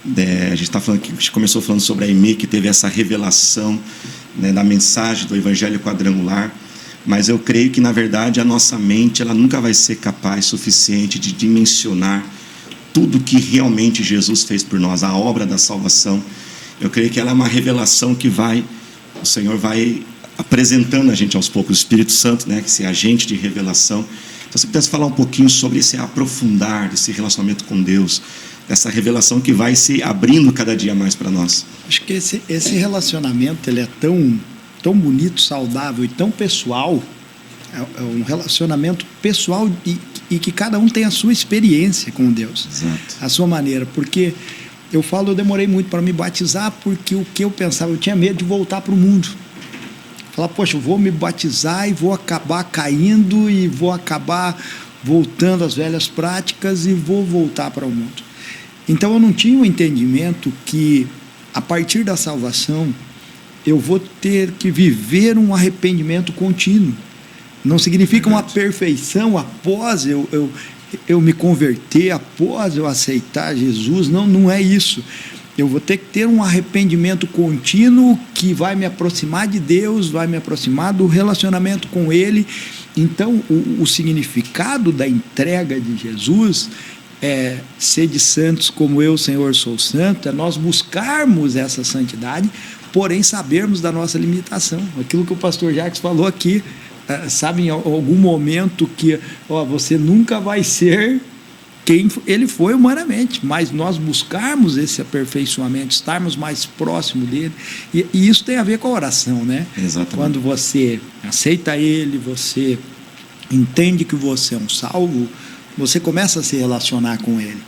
A gente está falando que a gente começou falando sobre a Aimee, que teve essa revelação, né, da mensagem do Evangelho quadrangular, mas eu creio que na verdade a nossa mente ela nunca vai ser capaz suficiente de dimensionar tudo que realmente Jesus fez por nós, a obra da salvação. Eu creio que ela é uma revelação que o Senhor vai apresentando a gente aos poucos, o Espírito Santo, né, que esse agente de revelação. Então, se você pudesse falar um pouquinho sobre esse aprofundar desse relacionamento com Deus, essa revelação que vai se abrindo cada dia mais para nós. Acho que esse relacionamento ele é tão bonito, saudável e tão pessoal. É um relacionamento pessoal e que cada um tem a sua experiência com Deus. Exato. A sua maneira. Porque eu demorei muito para me batizar, porque o que eu pensava, eu tinha medo de voltar para o mundo. Falar, poxa, eu vou me batizar e vou acabar caindo e vou acabar voltando às velhas práticas e vou voltar para o mundo. Então eu não tinha o entendimento que a partir da salvação eu vou ter que viver um arrependimento contínuo. Não significa uma perfeição após eu me converter, após eu aceitar Jesus. Não é isso. Eu vou ter que ter um arrependimento contínuo que vai me aproximar de Deus, vai me aproximar do relacionamento com Ele. Então o significado da entrega de Jesus é sede santos como eu, Senhor, sou santo. É nós buscarmos essa santidade, porém sabermos da nossa limitação. Aquilo que o pastor Jacques falou aqui, sabe, em algum momento que você nunca vai ser quem ele foi humanamente, mas nós buscarmos esse aperfeiçoamento, estarmos mais próximo dele, e isso tem a ver com a oração, né? Exatamente. Quando você aceita ele, você entende que você é um salvo, você começa a se relacionar com ele.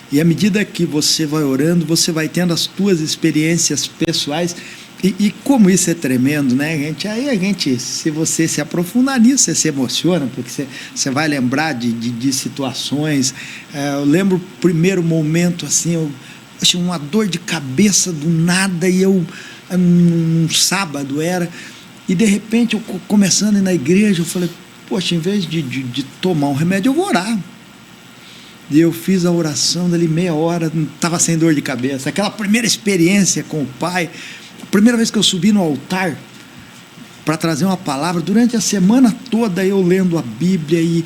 E à medida que você vai orando, você vai tendo as tuas experiências pessoais. E como isso é tremendo, né, gente? Aí a gente, se você se aprofundar nisso, você se emociona, porque você vai lembrar de situações. Eu lembro o primeiro momento, assim, eu achei uma dor de cabeça do nada, e um sábado era, e de repente, eu começando a ir na igreja, eu falei, poxa, em vez de tomar um remédio, eu vou orar. E eu fiz a oração, dali meia hora, não estava sem dor de cabeça. Aquela primeira experiência com o Pai, a primeira vez que eu subi no altar para trazer uma palavra, durante a semana toda eu lendo a Bíblia, e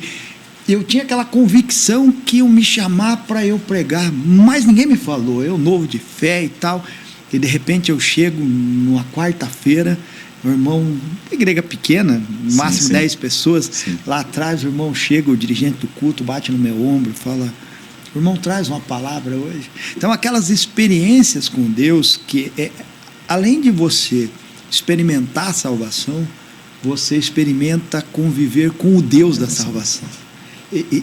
eu tinha aquela convicção que iam me chamar para eu pregar, mas ninguém me falou, eu novo de fé e tal, e de repente eu chego numa quarta-feira, meu irmão, igreja pequena, no máximo 10 pessoas, sim. Lá atrás o irmão chega, o dirigente do culto bate no meu ombro e fala, irmão, traz uma palavra hoje. Então aquelas experiências com Deus, que além de você experimentar a salvação, você experimenta conviver com o Deus da salvação.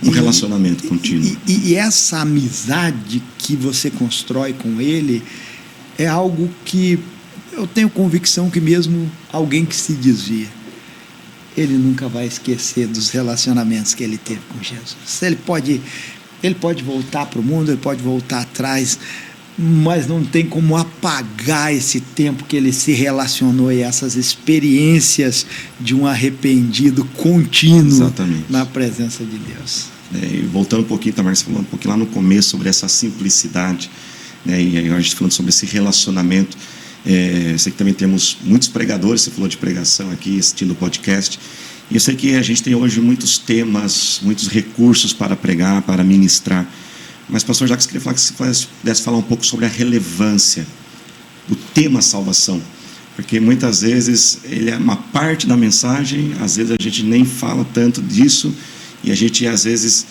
Um relacionamento contínuo. E essa amizade que você constrói com Ele é algo que eu tenho convicção que mesmo alguém que se desvia, ele nunca vai esquecer dos relacionamentos que ele teve com Jesus. Ele pode voltar para o mundo, ele pode voltar atrás, mas não tem como apagar esse tempo que ele se relacionou e essas experiências de um arrependido contínuo. Exatamente. Na presença de Deus. E voltando um pouquinho, Tamar, você falou um pouquinho lá no começo sobre essa simplicidade. né? E aí a gente falando sobre esse relacionamento. Sei que também temos muitos pregadores, você falou de pregação aqui, assistindo o podcast. E eu sei que a gente tem hoje muitos temas, muitos recursos para pregar, para ministrar. Mas, pastor Jacques, queria falar que você pudesse falar um pouco sobre a relevância do tema salvação. Porque muitas vezes ele é uma parte da mensagem, às vezes a gente nem fala tanto disso, e a gente, às vezes,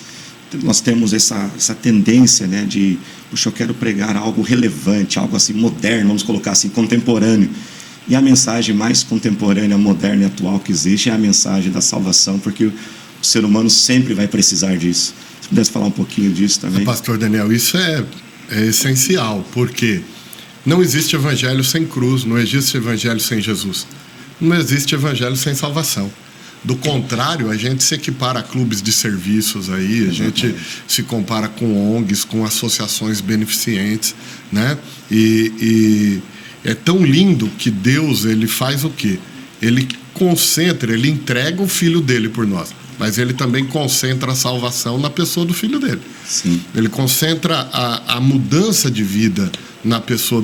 nós temos essa tendência, né, de, puxa, eu quero pregar algo relevante, algo assim moderno, vamos colocar assim, contemporâneo. E a mensagem mais contemporânea, moderna e atual que existe é a mensagem da salvação, porque o ser humano sempre vai precisar disso. Se pudesse falar um pouquinho disso também. Pastor Daniel, isso é essencial, porque não existe evangelho sem cruz, não existe evangelho sem Jesus, não existe evangelho sem salvação. Do contrário, a gente se equipara a clubes de serviços aí, a gente se compara com ONGs, com associações beneficentes, né? E é tão lindo que Deus, ele faz o quê? Ele concentra, ele entrega o Filho dele por nós, mas ele também concentra a salvação na pessoa do Filho dele. Sim. Ele concentra a mudança de vida na pessoa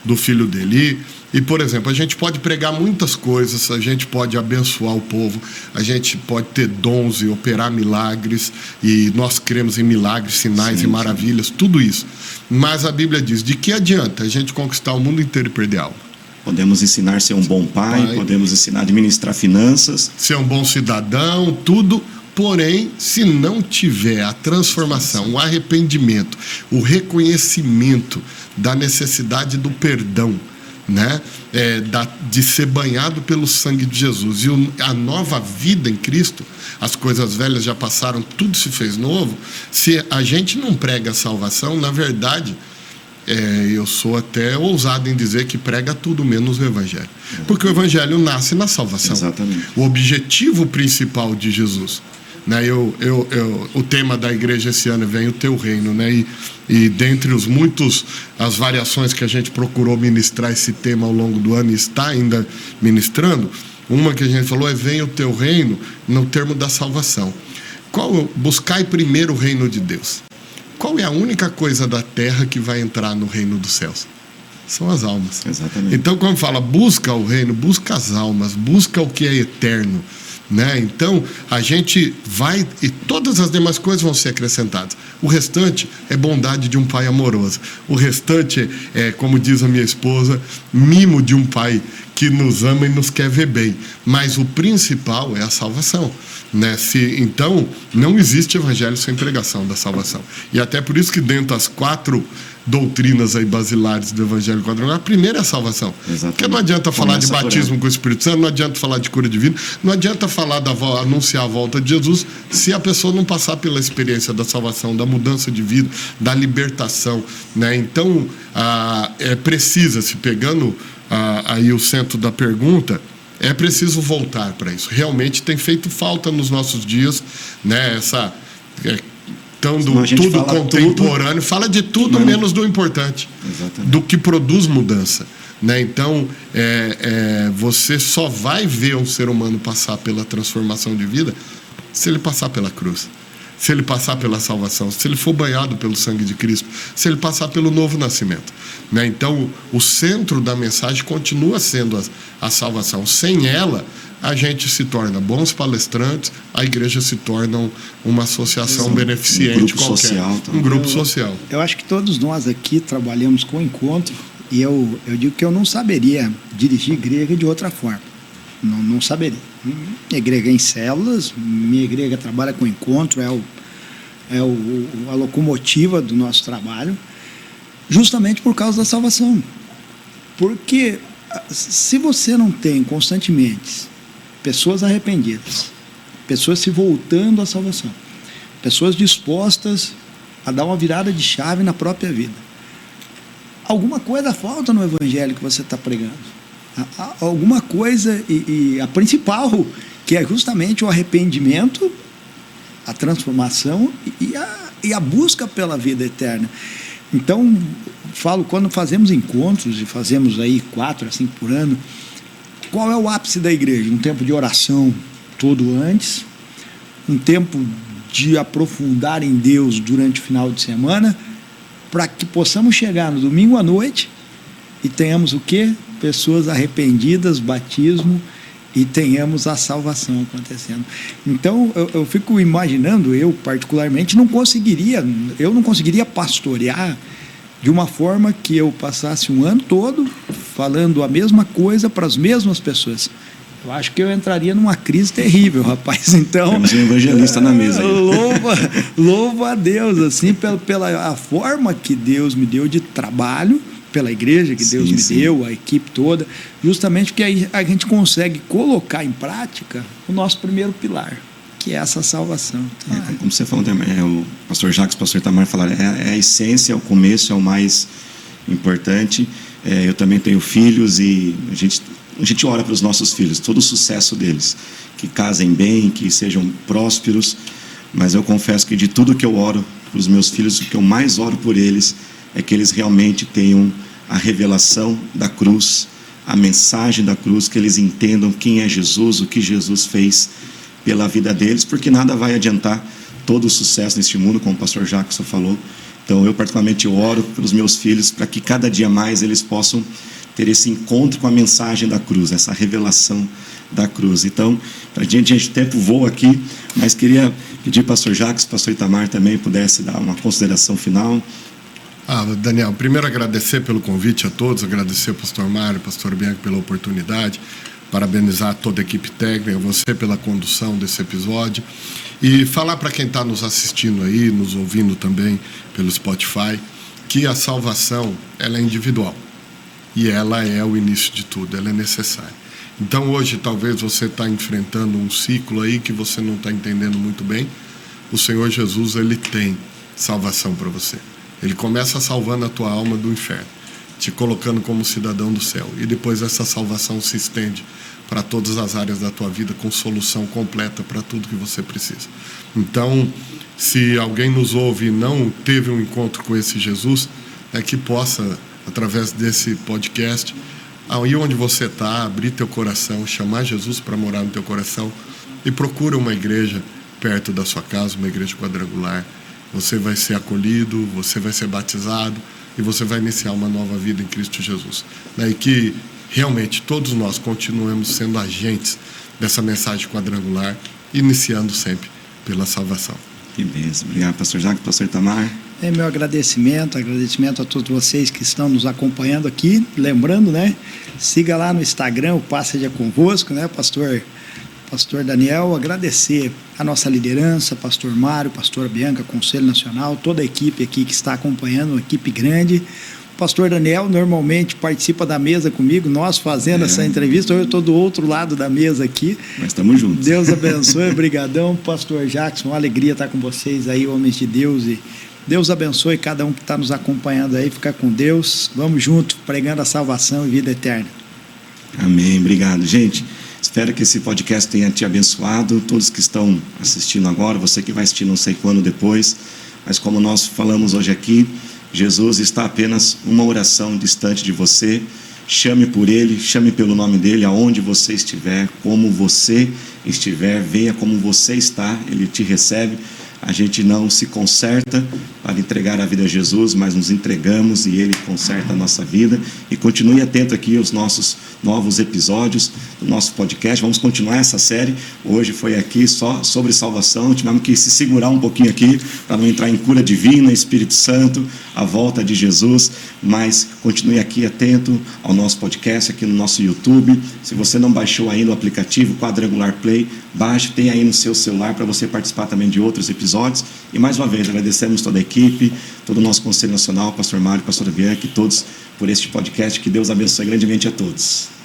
do Filho dele. E, por exemplo, a gente pode pregar muitas coisas, a gente pode abençoar o povo, a gente pode ter dons e operar milagres, e nós cremos em milagres, sinais e maravilhas, tudo isso. Mas a Bíblia diz, de que adianta a gente conquistar o mundo inteiro e perder a alma? Podemos ensinar a ser um bom pai, podemos ensinar a administrar finanças. Ser um bom cidadão, tudo. Porém, se não tiver a transformação, o arrependimento, o reconhecimento da necessidade do perdão, né? De ser banhado pelo sangue de Jesus e a nova vida em Cristo, as coisas velhas já passaram, tudo se fez novo. Se a gente não prega a salvação, na verdade, eu sou até ousado em dizer que prega tudo menos o Evangelho, porque o Evangelho nasce na salvação. Exatamente. O objetivo principal de Jesus, né? O tema da igreja esse ano vem o teu reino, né? E dentre as variações que a gente procurou ministrar esse tema ao longo do ano e está ainda ministrando, uma que a gente falou vem o teu reino no termo da salvação. Buscai primeiro o reino de Deus. Qual é a única coisa da terra que vai entrar no reino dos céus? São as almas. Exatamente. Então, quando fala busca o reino, busca as almas, busca o que é eterno, né? Então, a gente vai e todas as demais coisas vão ser acrescentadas. O restante é bondade de um pai amoroso. O restante é, como diz a minha esposa, mimo de um pai que nos ama e nos quer ver bem. Mas o principal é a salvação, né? Então, não existe evangelho sem pregação da salvação. E até por isso que dentro das 4 doutrinas aí basilares do evangelho quadrangular, a primeira é a salvação. Exatamente. Porque não adianta falar de batismo com o Espírito Santo, não adianta falar de cura divina, não adianta falar anunciar a volta de Jesus se a pessoa não passar pela experiência da salvação, da mudança de vida, da libertação, né? Então, precisa-se, pegando aí o centro da pergunta, é preciso voltar para isso. Realmente tem feito falta nos nossos dias, né? Tudo contemporâneo, fala de tudo menos do importante. Exatamente. Do que produz mudança, né? Então, você só vai ver um ser humano passar pela transformação de vida se ele passar pela cruz, se ele passar pela salvação, se ele for banhado pelo sangue de Cristo, se ele passar pelo novo nascimento, né? Então, o centro da mensagem continua sendo a salvação. Sem ela, a gente se torna bons palestrantes, a igreja se torna uma associação beneficente qualquer. Um grupo social. Eu acho que todos nós aqui trabalhamos com encontro, e eu digo que eu não saberia dirigir igreja de outra forma. Não saberia. Minha igreja é em células, minha igreja trabalha com encontro, a locomotiva do nosso trabalho, justamente por causa da salvação. Porque se você não tem constantemente pessoas arrependidas, pessoas se voltando à salvação, pessoas dispostas a dar uma virada de chave na própria vida, alguma coisa falta no evangelho que você está pregando. Alguma coisa, e a principal, que é justamente o arrependimento, a transformação e a busca pela vida eterna. Então, quando fazemos encontros, e fazemos aí 4 a 5 por ano, qual é o ápice da igreja? Um tempo de oração todo antes, um tempo de aprofundar em Deus durante o final de semana para que possamos chegar no domingo à noite e tenhamos o quê? Pessoas arrependidas, batismo, e tenhamos a salvação acontecendo. Então, eu fico imaginando, eu particularmente não conseguiria pastorear de uma forma que eu passasse um ano todo falando a mesma coisa para as mesmas pessoas. Eu acho que eu entraria numa crise terrível, rapaz. Então, temos um evangelista na mesa. Louva a Deus, assim, pela a forma que Deus me deu de trabalho, pela igreja que Deus me deu, a equipe toda, justamente porque aí a gente consegue colocar em prática o nosso primeiro pilar, que é essa salvação. Então, como você falou também, o pastor Jacques, o pastor Itamar falaram, é a essência, é o começo, é o mais importante. Eu também tenho filhos e a gente ora para os nossos filhos, todo o sucesso deles, que casem bem, que sejam prósperos, mas eu confesso que de tudo que eu oro para os meus filhos, o que eu mais oro por eles é que eles realmente tenham a revelação da cruz, a mensagem da cruz, que eles entendam quem é Jesus, o que Jesus fez pela vida deles, porque nada vai adiantar todo o sucesso neste mundo, como o pastor Jackson falou. Então eu particularmente oro pelos meus filhos, para que cada dia mais eles possam ter esse encontro com a mensagem da cruz, essa revelação da cruz. Então, para a gente, o tempo voa aqui, mas queria pedir para o pastor Jackson, pastor Itamar também pudesse dar uma consideração final. Daniel, primeiro agradecer pelo convite a todos, agradecer ao pastor Mário, ao pastor Bianco pela oportunidade, parabenizar toda a equipe técnica, você pela condução desse episódio, e falar para quem está nos assistindo aí, nos ouvindo também pelo Spotify, que a salvação ela é individual e ela é o início de tudo, ela é necessária. Então hoje talvez você está enfrentando um ciclo aí que você não está entendendo muito bem. O Senhor Jesus, ele tem salvação para você. Ele começa salvando a tua alma do inferno, te colocando como cidadão do céu. E depois essa salvação se estende para todas as áreas da tua vida, com solução completa para tudo que você precisa. Então, se alguém nos ouve e não teve um encontro com esse Jesus, que possa, através desse podcast, aí onde você está, abrir teu coração, chamar Jesus para morar no teu coração e procura uma igreja perto da sua casa, uma igreja quadrangular. Você vai ser acolhido, você vai ser batizado e você vai iniciar uma nova vida em Cristo Jesus. E que realmente todos nós continuemos sendo agentes dessa mensagem quadrangular, iniciando sempre pela salvação. Que bênção. Obrigado, pastor Jacques, pastor Itamar. Meu agradecimento a todos vocês que estão nos acompanhando aqui. Lembrando, siga lá no Instagram, o Paz Seja Convosco, Pastor Daniel, agradecer a nossa liderança, pastor Mário, pastor Bianca, Conselho Nacional, toda a equipe aqui que está acompanhando, uma equipe grande. O pastor Daniel normalmente participa da mesa comigo, nós fazendo essa entrevista, eu estou do outro lado da mesa aqui. Nós estamos juntos. Deus abençoe, brigadão. Pastor Jackson, uma alegria estar com vocês aí, homens de Deus, e Deus abençoe cada um que está nos acompanhando aí, fica com Deus, vamos juntos, pregando a salvação e vida eterna. Amém, obrigado. Gente, espero que esse podcast tenha te abençoado, todos que estão assistindo agora, você que vai assistir não sei quando depois, mas como nós falamos hoje aqui, Jesus está apenas uma oração distante de você. Chame por Ele, chame pelo nome dEle, aonde você estiver, como você estiver, venha como você está, Ele te recebe. A gente não se conserta para entregar a vida a Jesus, mas nos entregamos e Ele conserta a nossa vida. E continue atento aqui aos nossos novos episódios do nosso podcast. Vamos continuar essa série. Hoje foi aqui só sobre salvação. Tivemos que se segurar um pouquinho aqui para não entrar em cura divina, Espírito Santo, a volta de Jesus. Mas continue aqui atento ao nosso podcast, aqui no nosso YouTube. Se você não baixou ainda o aplicativo Quadrangular Play, baixe, tem aí no seu celular para você participar também de outros episódios. E mais uma vez agradecemos toda a equipe, todo o nosso Conselho Nacional, pastor Mário, pastor Bianca e todos por este podcast. Que Deus abençoe grandemente a todos.